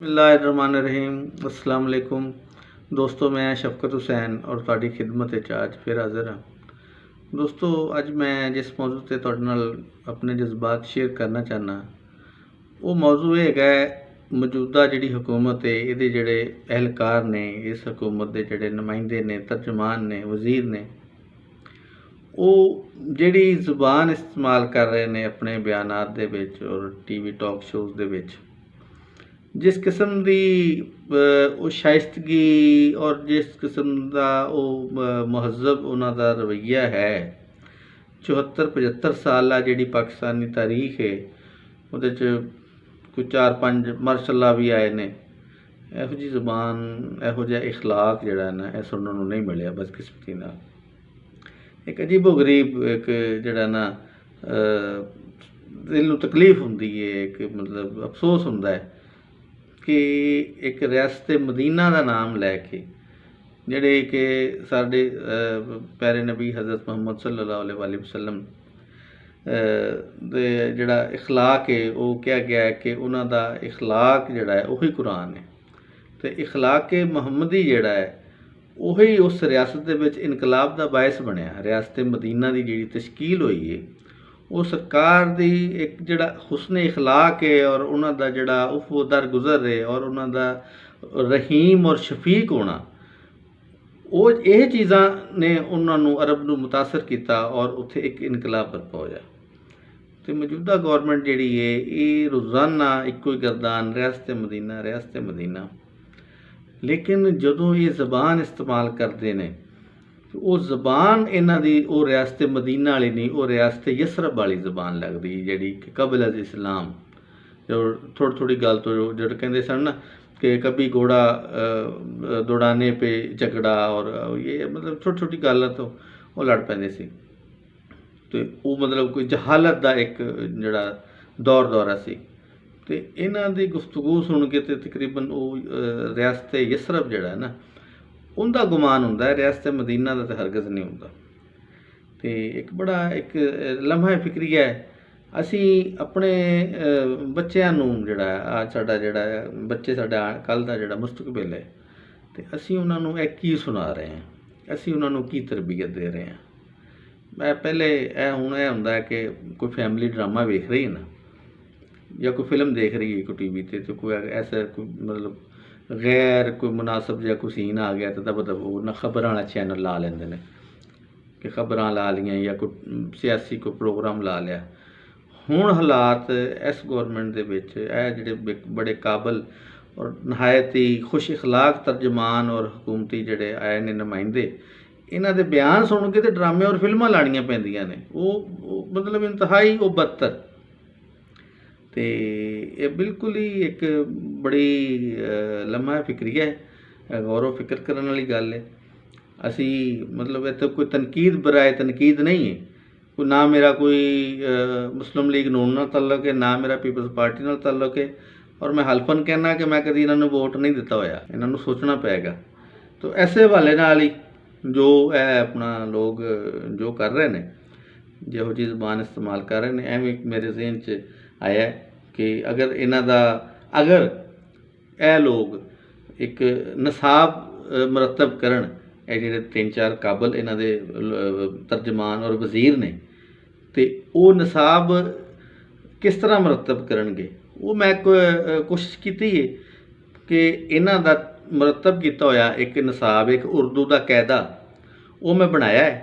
बिस्मिल्लाहिर्रहमानिर्रहीम। अस्सलाम वालेकुम दोस्तों, मैं शफकत हुसैन और तुहाडी खिदमत विच अज फिर हाज़र हाँ। दोस्तों, अज मैं जिस मौजू ते तुहाडे नाल अपने जज्बात शेयर करना चाहना वो मौजू ये हैगा मौजूदा जिहड़ी हुकूमत है इहदे जिहड़े एहलकार ने, इस हुकूमत के जिहड़े नुमाइंदे ने, तर्जमान ने, वज़ीर ने, वो जिहड़ी ज़ुबान इस्तेमाल कर रहे हैं अपने बयानात दे विच और टीवी टॉक शोज़ दे विच, जिस किस्म की वो शाइस्तगी और जिस किस्म का वो महज़ब उन्हां दा रवैया है, 74-75 साल जिहड़ी पाकिस्तानी तारीख है उहदे च कोई 4-5 मार्शल भी आए ने। इहो जी ज़ुबान, इहो जिहा इखलाक जिहड़ा है ना, इह सुनने नूं नहीं मिलिया बदकिस्मती नाल। एक अजीबो गरीब एक जिहड़ा ना दिल नूं तकलीफ हुंदी है, एक मतलब अफसोस हुंदा है कि एक रियासत मदीना का नाम लैके जिहड़े कि साडे प्यारे नबी हज़रत मुहम्मद सल्लल्लाहु अलैहि वसल्लम दे जिहड़ा इखलाक है वो कहा गया है कि उन्हां दा इखलाक जिहड़ा है उही कुरान है। तो इखलाक मुहम्मदी जिहड़ा है उही उस रियासत दे विच इनकलाब दा बायस बनया। रियासत मदीना की जिहड़ी तशकील हुई है वो सरकार दी एक जिहड़ा हुस्न इखलाक है और उन्हां दा जिहड़ा उफ़्व दरगुज़र है और उन्हां दा रहीम और शफीक होना, वो यह चीज़ां ने उन्हां नूं अरब नूं मुतासर किया और उत्थे एक इनकलाब बरपा होया। तो मौजूदा गौरमेंट जिहड़ी है ये रोज़ाना इक्को ही गर्दान रियासत मदीना, लेकिन जदों ये ज़बान इस्तेमाल करते हैं तो वो ज़बान इन्हां दी वो रियासत मदीना वाली नहीं, वो रियासत यसरब वाली ज़बान लगदी जिहड़ी कि कबल अज़ इस्लाम। जो थोड़ी गल तो जो कहते सन ना कि कभी घोड़ा दौड़ाने पे झगड़ा और ये मतलब छोटी गल तो वो लड़ पैंदे सी। तो वो मतलब कोई जहालत का एक जिहड़ा दौरा सी। तो इन्हां दी गुफ्तगू सुन के तो तकरीबन वो रियासत यसरब जिहड़ा है ना उनका गुमान हुंदा है, रियासत मदीना का तो हरगज़ नहीं हुंदा। तो एक बड़ा एक लम्हा फिक्रिया है। असी अपने बच्चों नूं जिहड़ा आ साडा जिहड़ा बच्चे साडा कल दा जिहड़ा मुस्तकबिल है, तो असी उन्हां नूं इह की सुना रहे हैं, असी उन्हां नूं की तरबियत दे रहे हैं। मैं पहले हुण यह हुंदा है कि कोई फैमिली ड्रामा वेख रही है ना या कोई फिल्म देख रही है कोई टीवी ते, तो कोई ऐसा कोई मतलब गैर कोई मुनासिब जिहा कोई सीन आ गया तो दब वो ना खबरां वाला चैनल ला लेंदे ने कि खबरां ला लियां या कोई सियासी कोई प्रोग्राम ला लिया। हुण हालात इस गौरमेंट दे विच जिहड़े बड़े काबल और नहायत ही खुश इखलाक तर्जमान और हुकूमती जिहड़े आए ने नुमाइंदे, इन्हां दे बयान सुन के तो ड्रामे और फिल्मां लाणियां पैंदियां ने। वो मतलब इंतहाई वो बदतर। तो ये बिल्कुल ही एक बड़ी लम्हा फिक्रिया है, गौर फिक्र करने वाली गल है। असी मतलब इत्थे कोई तनकीद बराए तनकीद नहीं है, कोई ना मेरा कोई मुस्लिम लीग नून नाल तल्लक है, ना मेरा पीपल्स पार्टी नाल तल्लक है, और मैं हल्फन कहना कि मैं कभी इन्होंने वोट नहीं दिता होया, इन्होंने सोचना पेगा। तो ऐसे हवाले नाल ही जो है अपना लोग जो कर रहे हैं, जिहो जी ज़बान इस्तेमाल कर रहे हैं, एवं मेरे जहन च आया कि अगर इन्हां दा अगर यह लोग एक नसाब मुरतब करन, ये जिहड़े 3-4 काबल इन्हां दे तर्जमान और वज़ीर ने, तो वो नसाब किस तरह मुरतब करनगे। वो मैं कोशिश की है कि इन्हां दा मुरतब किया होया एक नसाब, एक उर्दू का कायदा वो मैं बनाया है,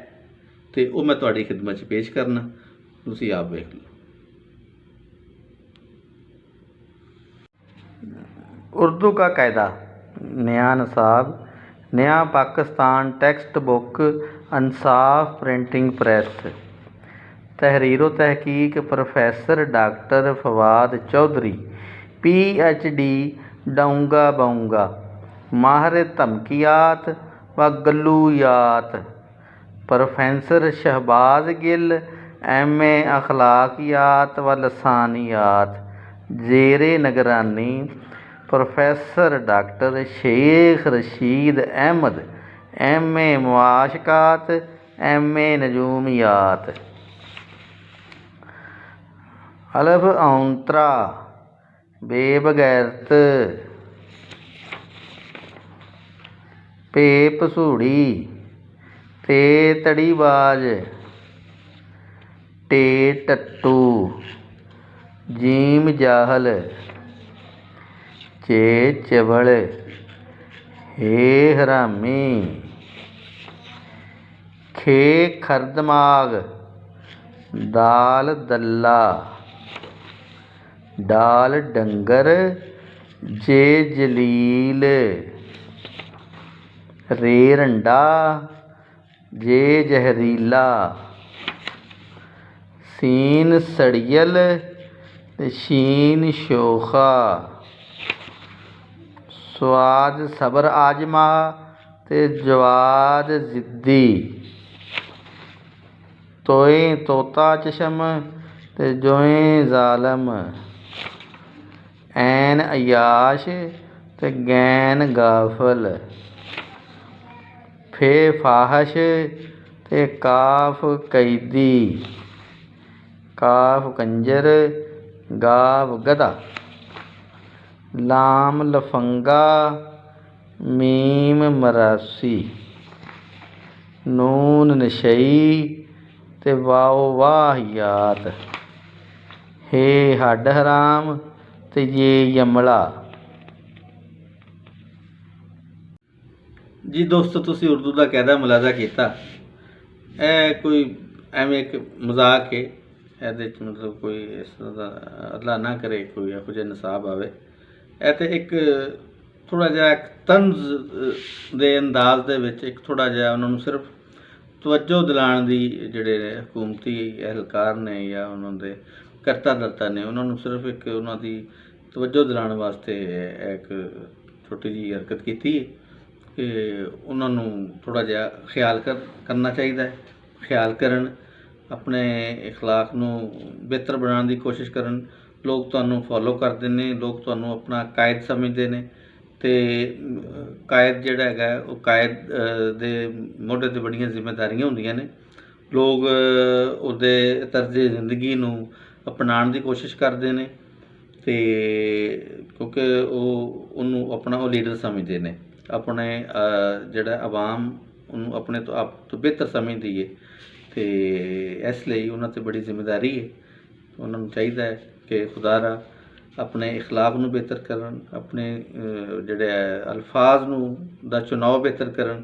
तो वो मैं तुहाडी खिदमत च पेश करना, तुसीं आप वेख लो। उर्दू का कायदा, नया नसाब, नया Pakistan text book, Insaf printing press. तहरीर व तहकीक professor doctor Fawad Chaudhry, PhD, डाऊंगा बाऊंगा, माहिर धमकियात व गल्लूयात। प्रोफेसर शहबाज गिल, MA अखलाकियात व लसानियात, जेरे निगरानी professor doctor Sheikh Rashid Ahmed, MA मुआशकात, MA नजूमियात। अलफ औंतरा बेबगैरत ਭੇ ਭਸੂੜੀ, ਤੇ ਤੜੀਬਾਜ਼, ਟੇ ਟੱਟੂ, ਜੀਮ ਜਾਹਲ, ਚੇ ਚਵਲ, ਹੇ ਹਰਾਮੀ, ਖੇ ਖਰਦਮਾਗ, ਦਾਲ ਦੱਲਾ, ਡਾਲ ਡੰਗਰ, ਜੇ ਜਲੀਲ, ਰੇ ਰੰਡਾ, ਜੇ ਜ਼ਹਿਰੀਲਾ, ਸੀਨ ਸੜੀਅਲ, ਤੇ ਸ਼ੀਨ ਸ਼ੋਖਾ, ਸਵਾਦ ਸਬਰ ਆਜਮਾ, ਤੇ ਜਵਾਦ ਜ਼ਿੱਦੀ, ਤੋਏ ਤੋਤਾ ਚਸ਼ਮ, ਤੇ ਜੋਏ ਜ਼ਾਲਮ, ਐਨ ਅਯਾਸ਼, ਤੇ ਗੈਨ ਗਾਫਲ, ਫੇ ਫਾਹਸ਼, ਤੇ ਕਾਫ ਕੈਦੀ, ਕਾਫ ਕੰਜਰ, ਗਾਵ ਗਧਾ, ਲਾਮ ਲਫੰਗਾ, ਮੀਮ ਮਰਾਸੀ, ਨੂਨ ਨਸ਼ਈ, ਤੇ ਵਾਓ ਵਾਹਿਯਾਤ, ਹੇ ਹੱਡ ਹਰਾਮ, ਤੇ ਇਹ ਯਮਲਾ। ਜੀ ਦੋਸਤੋ, ਤੁਸੀਂ ਉਰਦੂ ਦਾ ਕਾਇਦਾ ਮੁਲਾਜ਼ਾ ਕੀਤਾ। ਇਹ ਕੋਈ ਐਵੇਂ ਇੱਕ ਮਜ਼ਾਕ ਹੈ, ਇਹਦੇ 'ਚ ਮਤਲਬ ਕੋਈ ਇਸ ਤਰ੍ਹਾਂ ਦਾ ਅੱਲਾ ਨਾ ਕਰੇ ਕੋਈ ਇਹੋ ਜਿਹਾ ਨਿਸਾਬ ਆਵੇ। ਇਹ ਤਾਂ ਇੱਕ ਥੋੜ੍ਹਾ ਜਿਹਾ ਇੱਕ ਤੰਜ਼ ਦੇ ਅੰਦਾਜ਼ ਦੇ ਵਿੱਚ ਇੱਕ ਥੋੜ੍ਹਾ ਜਿਹਾ ਉਹਨਾਂ ਨੂੰ ਸਿਰਫ ਤਵੱਜੋ ਦਿਲਾਉਣ ਦੀ ਜਿਹੜੇ ਹਕੂਮਤੀ ਅਹਿਲਕਾਰ ਨੇ ਜਾਂ ਉਹਨਾਂ ਦੇ ਕਰਤਾ ਧਰਤਾ ਨੇ, ਉਹਨਾਂ ਨੂੰ ਸਿਰਫ ਇੱਕ ਉਹਨਾਂ ਦੀ ਤਵੱਜੋ ਦਿਲਾਉਣ ਵਾਸਤੇ ਇੱਕ ਛੋਟੀ ਜਿਹੀ ਹਰਕਤ ਕੀਤੀ ਹੈ ਕਿ ਉਹਨਾਂ ਨੂੰ ਥੋੜ੍ਹਾ ਜਿਹਾ ਖਿਆਲ ਕਰਨਾ ਚਾਹੀਦਾ ਹੈ। ਖਿਆਲ ਕਰਨ, ਆਪਣੇ ਇਖਲਾਕ ਨੂੰ ਬਿਹਤਰ ਬਣਾਉਣ ਦੀ ਕੋਸ਼ਿਸ਼ ਕਰਨ। ਲੋਕ ਤੁਹਾਨੂੰ ਫੋਲੋ ਕਰਦੇ ਨੇ, ਲੋਕ ਤੁਹਾਨੂੰ ਆਪਣਾ ਕਾਇਦ ਸਮਝਦੇ ਨੇ, ਅਤੇ ਕਾਇਦ ਜਿਹੜਾ ਹੈਗਾ ਉਹ ਕਾਇਦ ਦੇ ਮੋਢੇ 'ਤੇ ਬੜੀਆਂ ਜ਼ਿੰਮੇਦਾਰੀਆਂ ਹੁੰਦੀਆਂ ਨੇ। ਲੋਕ ਉਹਦੇ ਤਰਜ਼ੇ ਜ਼ਿੰਦਗੀ ਨੂੰ ਅਪਣਾਉਣ ਦੀ ਕੋਸ਼ਿਸ਼ ਕਰਦੇ ਨੇ, ਅਤੇ ਕਿਉਂਕਿ ਉਹਨੂੰ ਆਪਣਾ ਉਹ ਲੀਡਰ ਸਮਝਦੇ ਨੇ, ਆਪਣੇ ਜਿਹੜਾ ਆਵਾਮ ਉਹਨੂੰ ਆਪਣੇ ਤੋਂ ਆਪ ਤੋਂ ਬਿਹਤਰ ਸਮਝਦੀ ਹੈ, ਅਤੇ ਇਸ ਲਈ ਉਹਨਾਂ 'ਤੇ ਬੜੀ ਜ਼ਿੰਮੇਦਾਰੀ ਹੈ। ਉਹਨਾਂ ਨੂੰ ਚਾਹੀਦਾ ਹੈ ਕਿ ਖੁਦਾਰਾ ਆਪਣੇ ਇਖਲਾਕ ਨੂੰ ਬਿਹਤਰ ਕਰਨ, ਆਪਣੇ ਜਿਹੜੇ ਅਲਫਾਜ਼ ਨੂੰ ਦਾ ਚੁਣਾਵ ਬਿਹਤਰ ਕਰਨ,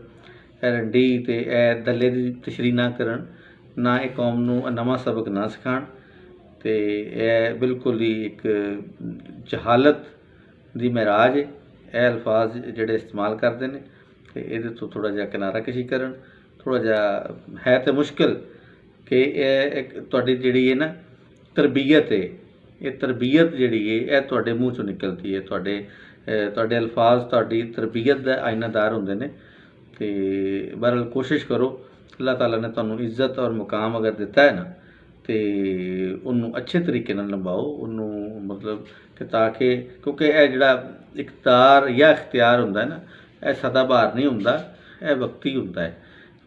ਇਹ ਰੰਡੀ ਅਤੇ ਇਹ ਦੱਲੇ ਦੀ ਤਸ਼ਰੀਹ ਨਾ ਕਰਨ, ਨਾ ਇਹ ਕੌਮ ਨੂੰ ਨਵਾਂ ਸਬਕ ਨਾ ਸਿਖਾਉਣ। ਅਤੇ ਇਹ ਬਿਲਕੁਲ ਹੀ ਇੱਕ ਜਹਾਲਤ ਦੀ ਮਿਰਾਜ ਹੈ। ਇਹ ਅਲਫਾਜ਼ ਜਿਹੜੇ ਇਸਤੇਮਾਲ ਕਰਦੇ ਨੇ, ਅਤੇ ਇਹਦੇ ਤੋਂ ਥੋੜ੍ਹਾ ਜਿਹਾ ਕਿਨਾਰਾ ਕਸ਼ੀ ਕਰਨ। ਥੋੜ੍ਹਾ ਜਿਹਾ ਹੈ ਤਾਂ ਮੁਸ਼ਕਿਲ ਕਿ ਇਹ ਇੱਕ ਤੁਹਾਡੀ ਜਿਹੜੀ ਹੈ ਨਾ ਤਰਬੀਅਤ ਹੈ, ਇਹ ਤਰਬੀਅਤ ਜਿਹੜੀ ਹੈ ਇਹ ਤੁਹਾਡੇ ਮੂੰਹ 'ਚੋਂ ਨਿਕਲਦੀ ਹੈ। ਤੁਹਾਡੇ ਅਲਫਾਜ਼ ਤੁਹਾਡੀ ਤਰਬੀਅਤ ਦਾ ਆਇਨਾਦਾਰ ਹੁੰਦੇ ਨੇ। ਅਤੇ ਬਹਰਹਾਲ ਕੋਸ਼ਿਸ਼ ਕਰੋ, ਅੱਲਾਹ ਤਾਲਾ ਨੇ ਤੁਹਾਨੂੰ ਇੱਜ਼ਤ ਔਰ ਮੁਕਾਮ ਅਗਰ ਦਿੱਤਾ ਹੈ ਨਾ, ਅਤੇ ਉਹਨੂੰ ਅੱਛੇ ਤਰੀਕੇ ਨਾਲ ਨਿਭਾਓ ਉਹਨੂੰ, ਮਤਲਬ ਕਿ ਤਾਂ ਕਿ ਕਿਉਂਕਿ ਇਹ ਜਿਹੜਾ ਇਕਤਦਾਰ ਜਾਂ ਇਖਤਿਆਰ ਹੁੰਦਾ ਹੈ ਨਾ, ਇਹ ਸਦਾਬਹਾਰ ਨਹੀਂ ਹੁੰਦਾ, ਇਹ ਵਕਤੀ ਹੁੰਦਾ ਹੈ।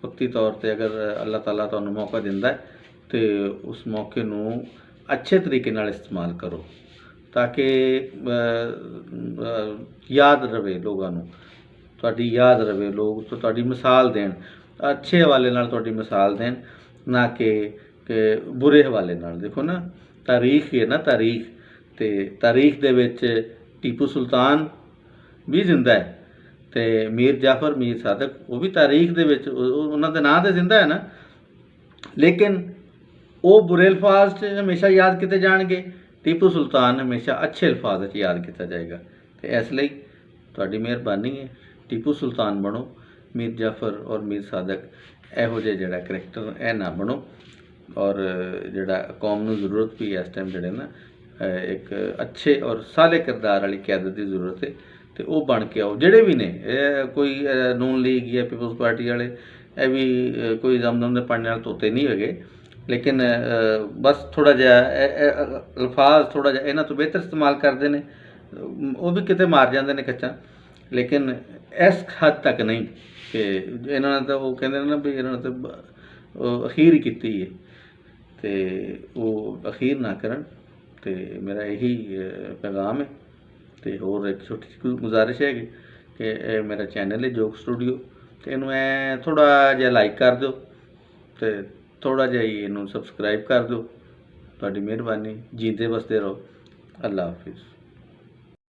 ਵਕਤੀ ਤੌਰ 'ਤੇ ਅਗਰ ਅੱਲਾਹ ਤਾਲਾ ਤੁਹਾਨੂੰ ਮੌਕਾ ਦਿੰਦਾ ਹੈ ਅਤੇ ਉਸ ਮੌਕੇ ਨੂੰ ਅੱਛੇ ਤਰੀਕੇ ਨਾਲ ਇਸਤੇਮਾਲ ਕਰੋ ਤਾਂ ਕਿ ਯਾਦ ਰਵੇ ਲੋਕਾਂ ਨੂੰ, ਤੁਹਾਡੀ ਯਾਦ ਰਵੇ, ਲੋਕ ਤੁਹਾਡੀ ਮਿਸਾਲ ਦੇਣ, ਅੱਛੇ ਹਵਾਲੇ ਨਾਲ ਤੁਹਾਡੀ ਮਿਸਾਲ ਦੇਣ, ਨਾ ਕਿ ਬੁਰੇ ਹਵਾਲੇ ਨਾਲ। ਦੇਖੋ ਨਾ, ਤਾਰੀਖ ਹੈ ਨਾ, ਤਾਰੀਖ, ਅਤੇ ਤਾਰੀਖ ਦੇ ਵਿੱਚ ਟੀਪੂ ਸੁਲਤਾਨ ਵੀ ਜ਼ਿੰਦਾ ਹੈ, ਅਤੇ ਮੀਰ ਜਾਫਰ, ਮੀਰ ਸਾਦਕ, ਉਹ ਵੀ ਤਾਰੀਖ ਦੇ ਵਿੱਚ ਉਹਨਾਂ ਦੇ ਨਾਂ 'ਤੇ ਜ਼ਿੰਦਾ ਹੈ ਨਾ, ਲੇਕਿਨ ਉਹ ਬੁਰੇ ਅਲਫਾਜ਼ 'ਚ ਹਮੇਸ਼ਾ ਯਾਦ ਕੀਤੇ ਜਾਣਗੇ, ਟੀਪੂ ਸੁਲਤਾਨ ਹਮੇਸ਼ਾ ਅੱਛੇ ਅਲਫਾਜ਼ 'ਚ ਯਾਦ ਕੀਤਾ ਜਾਏਗਾ। ਅਤੇ ਇਸ ਲਈ ਤੁਹਾਡੀ ਮਿਹਰਬਾਨੀ ਹੈ, ਟੀਪੂ ਸੁਲਤਾਨ ਬਣੋ, ਮੀਰ ਜਾਫਰ ਔਰ ਮੀਰ ਸਾਦਕ ਇਹੋ ਜਿਹੇ ਜਿਹੜਾ ਕਰੈਕਟਰ ਇਹ ਨਾ ਬਣੋ। ਔਰ ਜਿਹੜਾ ਕੌਮ ਨੂੰ ਜ਼ਰੂਰਤ ਵੀ ਇਸ ਟਾਈਮ ਜਿਹੜੇ ਨਾ ਇੱਕ ਅੱਛੇ ਔਰ ਸਾਲੇ ਕਿਰਦਾਰ ਵਾਲੀ ਕਿਆਦਤ ਦੀ ਜ਼ਰੂਰਤ ਹੈ, ਅਤੇ ਉਹ ਬਣ ਕੇ ਆਓ। ਜਿਹੜੇ ਵੀ ਨੇ, ਇਹ ਕੋਈ ਨੂਨ ਲੀਗ ਜਾਂ ਪੀਪਲਸ ਪਾਰਟੀ ਵਾਲੇ, ਇਹ ਵੀ ਕੋਈ ਦਮਦਮ ਦੇ ਪਾਣੀ ਨਾਲ ਧੋਤੇ ਨਹੀਂ ਹੈਗੇ, ਲੇਕਿਨ ਬਸ ਥੋੜ੍ਹਾ ਜਿਹਾ ਅਲਫਾਜ਼ ਥੋੜ੍ਹਾ ਜਿਹਾ ਇਹਨਾਂ ਤੋਂ ਬਿਹਤਰ ਇਸਤੇਮਾਲ ਕਰਦੇ ਨੇ। ਉਹ ਵੀ ਕਿਤੇ ਮਾਰ ਜਾਂਦੇ ਨੇ ਕੱਚਾ, ਲੇਕਿਨ ਇਸ ਹੱਦ ਤੱਕ ਨਹੀਂ ਕਿ ਇਹਨਾਂ ਨੇ ਤਾਂ ਉਹ ਕਹਿੰਦੇ ਨੇ ਨਾ ਵੀ ਇਹਨਾਂ ਨੇ ਤਾਂ ਅਖੀਰ ਹੀ ਕੀਤੀ ਹੈ, ਅਤੇ ਉਹ ਅਖੀਰ ਨਾ ਕਰਨ। ਅਤੇ ਮੇਰਾ ਇਹੀ ਪੈਗਾਮ ਹੈ। ਅਤੇ ਹੋਰ ਇੱਕ ਛੋਟੀ ਜਿਹੀ ਗੁਜ਼ਾਰਿਸ਼ ਹੈਗੀ कि ਇਹ ਮੇਰਾ ਚੈਨਲ ਹੈ ਜੋਗ ਸਟੂਡੀਓ, ਤੇ ਇਹਨੂੰ ਐ ਥੋੜ੍ਹਾ ਜਿਹਾ ਲਾਈਕ ਕਰ ਦਿਓ ਤੇ ਥੋੜ੍ਹਾ ਜਿਹਾ ਹੀ ਇਹਨੂੰ ਸਬਸਕ੍ਰਾਈਬ ਕਰ ਦਿਓ। ਤੁਹਾਡੀ ਮਿਹਰਬਾਨੀ। ਜੀਂਦੇ ਵਸਦੇ ਰਹੋ। ਅੱਲਾ ਹਾਫਿਜ਼।